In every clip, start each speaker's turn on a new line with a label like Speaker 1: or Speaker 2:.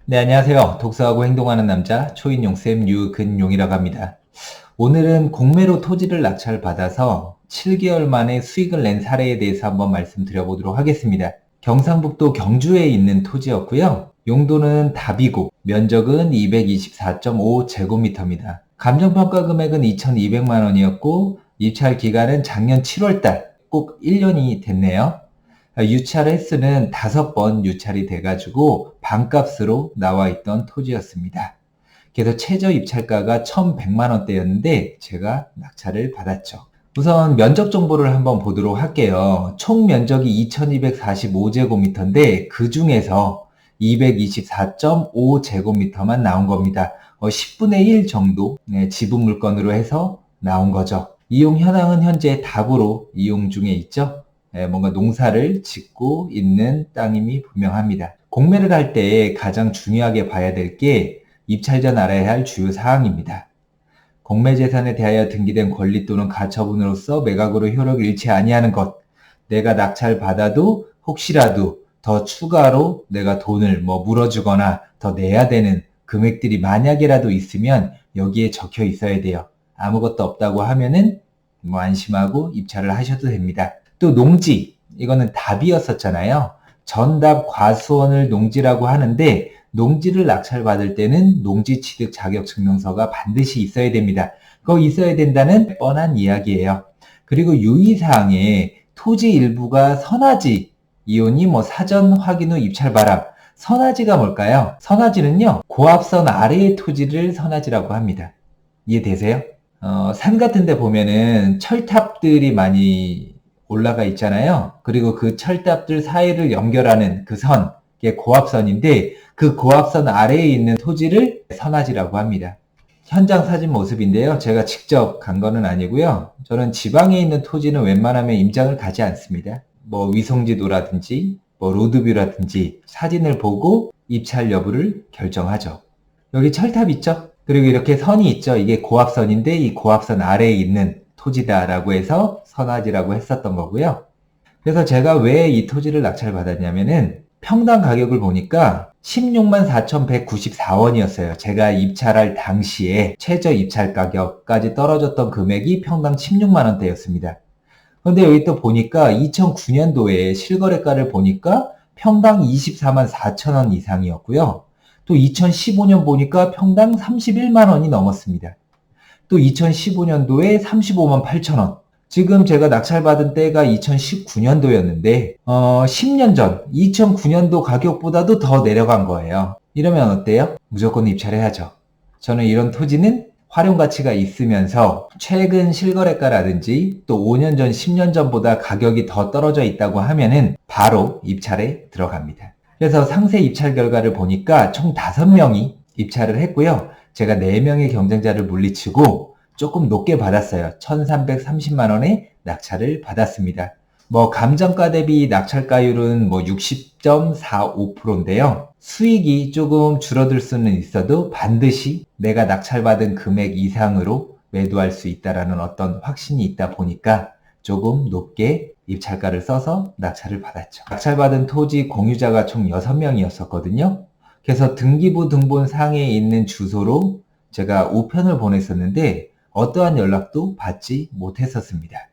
Speaker 1: 네, 안녕하세요. 독서하고 행동하는 남자 초인용쌤 유근용이라고 합니다. 오늘은 공매로 토지를 낙찰받아서 7개월 만에 수익을 낸 사례에 대해서 한번 말씀드려보도록 하겠습니다. 경상북도 경주에 있는 토지였고요. 용도는 답이고 면적은 224.5제곱미터입니다. 감정평가 금액은 2,200만 원이었고 입찰 기간은 작년 7월달, 꼭 1년이 됐네요. 유찰 횟수는 5번 유찰이 돼가지고 반값으로 나와 있던 토지였습니다. 그래서 최저 입찰가가 1,100만 원대였는데 제가 낙찰을 받았죠. 우선 면적 정보를 한번 보도록 할게요. 총 면적이 2,245제곱미터인데 그 중에서 224.5제곱미터만 나온 겁니다. 10분의 1 정도 지분 물건으로 해서 나온 거죠. 이용 현황은 현재 답으로 이용 중에 있죠. 뭔가 농사를 짓고 있는 땅임이 분명합니다. 공매를 할 때 가장 중요하게 봐야 될 게 입찰 전 알아야 할 주요 사항입니다. 공매 재산에 대하여 등기된 권리 또는 가처분으로서 매각으로 효력을 잃지 아니하는 것. 내가 낙찰 받아도 혹시라도 더 추가로 내가 돈을 물어주거나 더 내야 되는 금액들이 만약이라도 있으면 여기에 적혀 있어야 돼요. 아무것도 없다고 하면은 안심하고 입찰을 하셔도 됩니다. 또 농지, 이거는 답이었었잖아요. 전답 과수원을 농지라고 하는데 농지를 낙찰받을 때는 농지 취득 자격 증명서가 반드시 있어야 됩니다. 그거 있어야 된다는 뻔한 이야기예요. 그리고 유의사항에 토지 일부가 선화지, 이온이 사전 확인 후 입찰 바람. 선화지가 뭘까요? 선화지는요, 고압선 아래의 토지를 선화지라고 합니다. 이해되세요? 산 같은 데 보면은 철탑들이 많이 올라가 있잖아요. 그리고 그 철탑들 사이를 연결하는 그 선, 이게 고압선인데 그 고압선 아래에 있는 토지를 선화지라고 합니다. 현장 사진 모습인데요. 제가 직접 간 거는 아니고요. 저는 지방에 있는 토지는 웬만하면 임장을 가지 않습니다. 위성지도라든지 로드뷰라든지 사진을 보고 입찰 여부를 결정하죠. 여기 철탑 있죠? 그리고 이렇게 선이 있죠. 이게 고압선인데 이 고압선 아래에 있는 토지다라고 해서 선화지라고 했었던 거고요. 그래서 제가 왜 이 토지를 낙찰받았냐면은 평당 가격을 보니까 16만 4,194원이었어요. 제가 입찰할 당시에 최저 입찰 가격까지 떨어졌던 금액이 평당 16만 원대였습니다. 그런데 여기 또 보니까 2009년도에 실거래가를 보니까 평당 24만 4천 원 이상이었고요. 또 2015년 보니까 평당 31만 원이 넘었습니다. 또 2015년도에 35만 8천 원. 지금 제가 낙찰받은 때가 2019년도였는데 10년 전 2009년도 가격보다도 더 내려간 거예요. 이러면 어때요? 무조건 입찰해야죠. 저는 이런 토지는 활용 가치가 있으면서 최근 실거래가라든지 또 5년 전, 10년 전보다 가격이 더 떨어져 있다고 하면은 바로 입찰에 들어갑니다. 그래서 상세 입찰 결과를 보니까 총 5명이 입찰을 했고요. 제가 4명의 경쟁자를 물리치고 조금 높게 받았어요. 1,330만 원의 낙찰을 받았습니다. 감정가 대비 낙찰가율은 60.45%인데요. 수익이 조금 줄어들 수는 있어도 반드시 내가 낙찰받은 금액 이상으로 매도할 수 있다라는 어떤 확신이 있다 보니까 조금 높게 입찰가를 써서 낙찰을 받았죠. 낙찰받은 토지 공유자가 총 6명이었었거든요. 그래서 등기부 등본상에 있는 주소로 제가 우편을 보냈었는데 어떠한 연락도 받지 못했었습니다.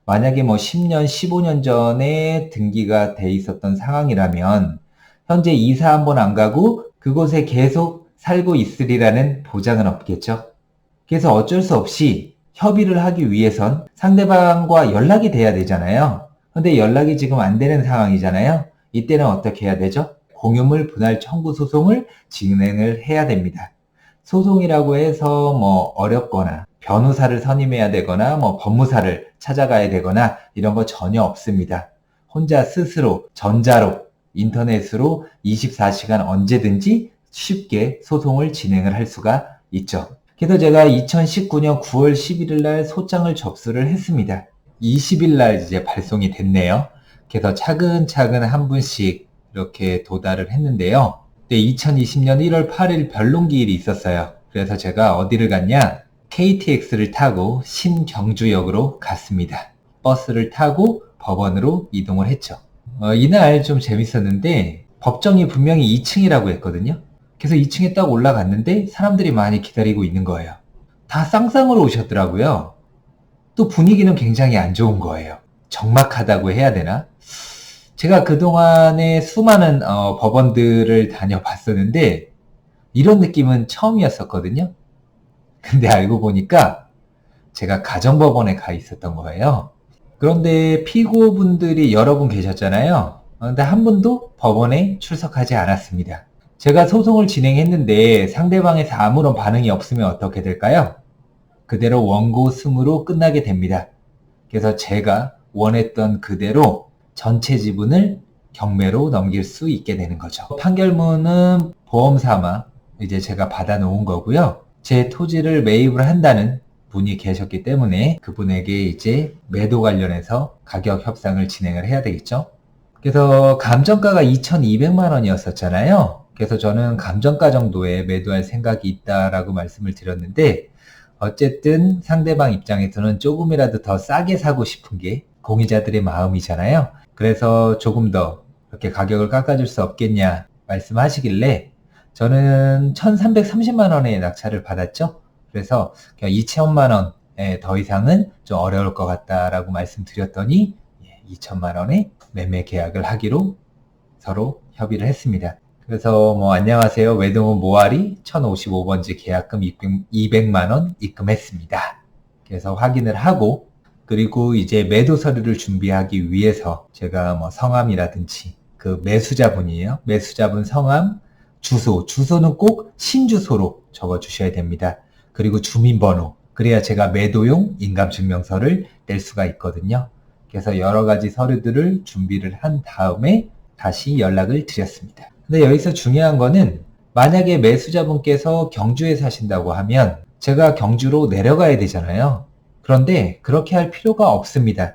Speaker 1: 만약에 10년, 15년 전에 등기가 돼 있었던 상황이라면 현재 이사 한번 안 가고 그곳에 계속 살고 있으리라는 보장은 없겠죠. 그래서 어쩔 수 없이 협의를 하기 위해선 상대방과 연락이 돼야 되잖아요. 근데 연락이 지금 안 되는 상황이잖아요. 이때는 어떻게 해야 되죠? 공유물 분할 청구 소송을 진행을 해야 됩니다. 소송이라고 해서 어렵거나 변호사를 선임해야 되거나 법무사를 찾아가야 되거나 이런 거 전혀 없습니다. 혼자 스스로 전자로 인터넷으로 24시간 언제든지 쉽게 소송을 진행을 할 수가 있죠. 그래서 제가 2019년 9월 11일 날 소장을 접수를 했습니다. 20일 날 이제 발송이 됐네요. 그래서 차근차근 한 분씩 이렇게 도달을 했는데요. 2020년 1월 8일 변론기일이 있었어요. 그래서 제가 어디를 갔냐? KTX를 타고 신경주역으로 갔습니다. 버스를 타고 법원으로 이동을 했죠. 이날 좀 재밌었는데 법정이 분명히 2층이라고 했거든요. 그래서 2층에 딱 올라갔는데 사람들이 많이 기다리고 있는 거예요. 다 쌍쌍으로 오셨더라고요. 또 분위기는 굉장히 안 좋은 거예요. 적막하다고 해야 되나? 제가 그동안에 수많은 법원들을 다녀봤었는데 이런 느낌은 처음이었었거든요. 근데 알고 보니까 제가 가정법원에 가 있었던 거예요. 그런데 피고분들이 여러 분 계셨잖아요. 근데 한 분도 법원에 출석하지 않았습니다. 제가 소송을 진행했는데 상대방에서 아무런 반응이 없으면 어떻게 될까요? 그대로 원고 승으로 끝나게 됩니다. 그래서 제가 원했던 그대로 전체 지분을 경매로 넘길 수 있게 되는 거죠. 판결문은 보험 삼아 이제 제가 받아 놓은 거고요. 제 토지를 매입을 한다는 분이 계셨기 때문에 그분에게 이제 매도 관련해서 가격 협상을 진행을 해야 되겠죠. 그래서 감정가가 2,200만 원이었었잖아요. 그래서 저는 감정가 정도에 매도할 생각이 있다라고 말씀을 드렸는데 어쨌든 상대방 입장에서는 조금이라도 더 싸게 사고 싶은 게 공유자들의 마음이잖아요. 그래서 조금 더 이렇게 가격을 깎아줄 수 없겠냐 말씀하시길래 저는 1,330만 원의 낙찰을 받았죠. 그래서 그냥 2천만 원에 더 이상은 좀 어려울 것 같다라고 말씀드렸더니 2천만 원에 매매 계약을 하기로 서로 협의를 했습니다. 그래서 안녕하세요. 외동은 모아리 1055번지 계약금 200만 원 입금했습니다. 그래서 확인을 하고 그리고 이제 매도 서류를 준비하기 위해서 제가 성함이라든지 그 매수자분이에요. 매수자분 성함, 주소는 꼭 신주소로 적어 주셔야 됩니다. 그리고 주민번호, 그래야 제가 매도용 인감증명서를 낼 수가 있거든요. 그래서 여러 가지 서류들을 준비를 한 다음에 다시 연락을 드렸습니다. 근데 여기서 중요한 거는 만약에 매수자분께서 경주에 사신다고 하면 제가 경주로 내려가야 되잖아요. 그런데 그렇게 할 필요가 없습니다.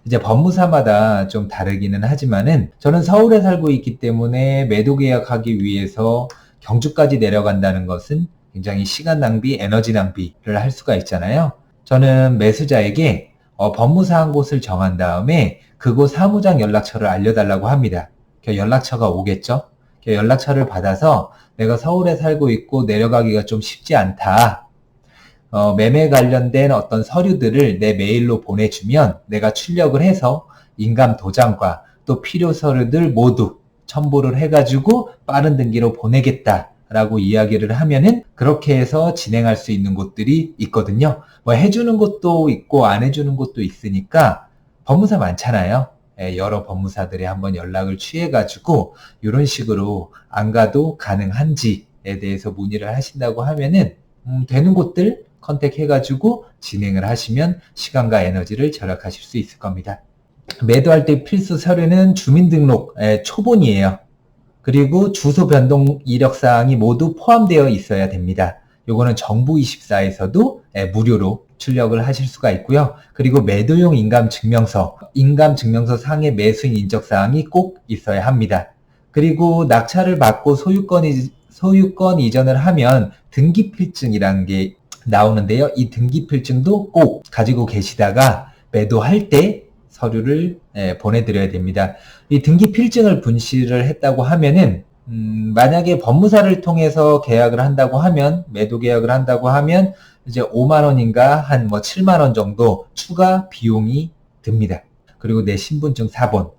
Speaker 1: 이제 법무사마다 좀 다르기는 하지만은 저는 서울에 살고 있기 때문에 매도 계약하기 위해서 경주까지 내려간다는 것은 굉장히 시간 낭비, 에너지 낭비를 할 수가 있잖아요. 저는 매수자에게 법무사 한 곳을 정한 다음에 그곳 사무장 연락처를 알려달라고 합니다. 연락처가 오겠죠? 연락처를 받아서 내가 서울에 살고 있고 내려가기가 좀 쉽지 않다. 매매 관련된 어떤 서류들을 내 메일로 보내주면 내가 출력을 해서 인감 도장과 또 필요 서류들 모두 첨부를 해가지고 빠른 등기로 보내겠다라고 이야기를 하면은 그렇게 해서 진행할 수 있는 곳들이 있거든요. 해주는 곳도 있고 안 해주는 곳도 있으니까 법무사 많잖아요. 여러 법무사들이 한번 연락을 취해가지고 이런 식으로 안 가도 가능한지에 대해서 문의를 하신다고 하면은 되는 곳들 컨택해가지고 진행을 하시면 시간과 에너지를 절약하실 수 있을 겁니다. 매도할 때 필수 서류는 주민등록 초본이에요. 그리고 주소 변동 이력사항이 모두 포함되어 있어야 됩니다. 요거는 정부24에서도 무료로 출력을 하실 수가 있고요. 그리고 매도용 인감증명서 상의 매수인 인적사항이 꼭 있어야 합니다. 그리고 낙찰을 받고 소유권 이전을 하면 등기필증이라는 게 나오는데요. 이 등기필증도 꼭 가지고 계시다가 매도할 때 서류를 보내드려야 됩니다. 이 등기필증을 분실을 했다고 하면은 만약에 법무사를 통해서 계약을 한다고 하면 매도 계약을 한다고 하면 이제 5만 원인가 한 7만 원 정도 추가 비용이 듭니다. 그리고 내 신분증 사본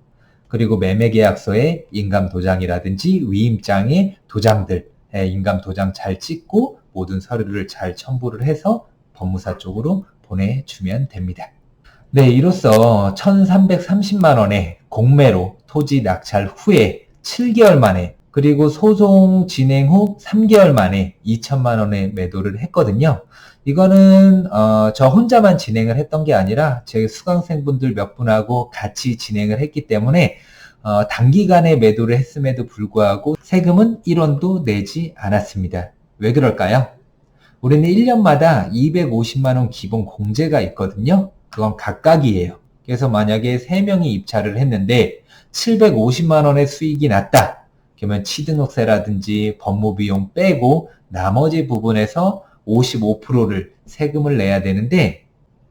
Speaker 1: 그리고 매매계약서에 인감도장이라든지 위임장의 도장들 인감도장 잘 찍고 모든 서류를 잘 첨부를 해서 법무사 쪽으로 보내주면 됩니다. 네, 이로써 1,330만 원의 공매로 토지 낙찰 후에 7개월 만에 그리고 소송 진행 후 3개월 만에 2천만 원의 매도를 했거든요. 이거는 저 혼자만 진행을 했던 게 아니라 제 수강생분들 몇 분하고 같이 진행을 했기 때문에 단기간에 매도를 했음에도 불구하고 세금은 1원도 내지 않았습니다. 왜 그럴까요? 우리는 1년마다 250만 원 기본 공제가 있거든요. 그건 각각이에요. 그래서 만약에 3명이 입찰을 했는데 750만 원의 수익이 났다. 그러면 취등록세라든지 법무비용 빼고 나머지 부분에서 55%를 세금을 내야 되는데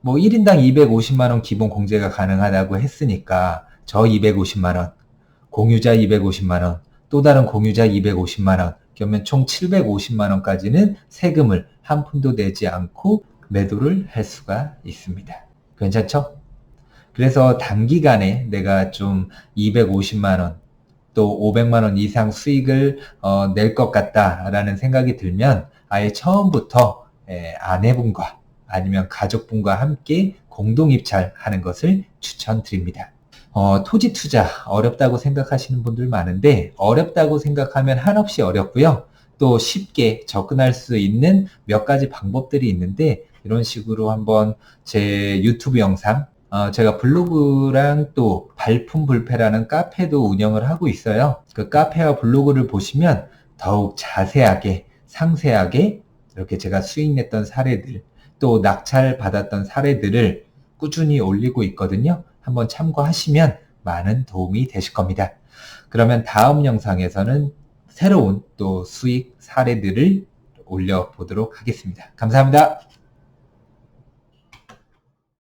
Speaker 1: 1인당 250만 원 기본 공제가 가능하다고 했으니까 저 250만 원, 공유자 250만 원, 또 다른 공유자 250만 원 그러면 총 750만 원까지는 세금을 한 푼도 내지 않고 매도를 할 수가 있습니다. 괜찮죠? 그래서 단기간에 내가 좀 250만 원, 또 500만 원 이상 수익을 낼 것 같다라는 생각이 들면 아예 처음부터 아내분과 아니면 가족분과 함께 공동 입찰하는 것을 추천드립니다. 토지 투자 어렵다고 생각하시는 분들 많은데 어렵다고 생각하면 한없이 어렵고요. 또 쉽게 접근할 수 있는 몇 가지 방법들이 있는데 이런 식으로 한번 제 유튜브 영상 제가 블로그랑 또 발품불패라는 카페도 운영을 하고 있어요. 그 카페와 블로그를 보시면 더욱 자세하게 상세하게 이렇게 제가 수익 냈던 사례들 또 낙찰 받았던 사례들을 꾸준히 올리고 있거든요. 한번 참고하시면 많은 도움이 되실 겁니다. 그러면 다음 영상에서는 새로운 또 수익 사례들을 올려보도록 하겠습니다. 감사합니다.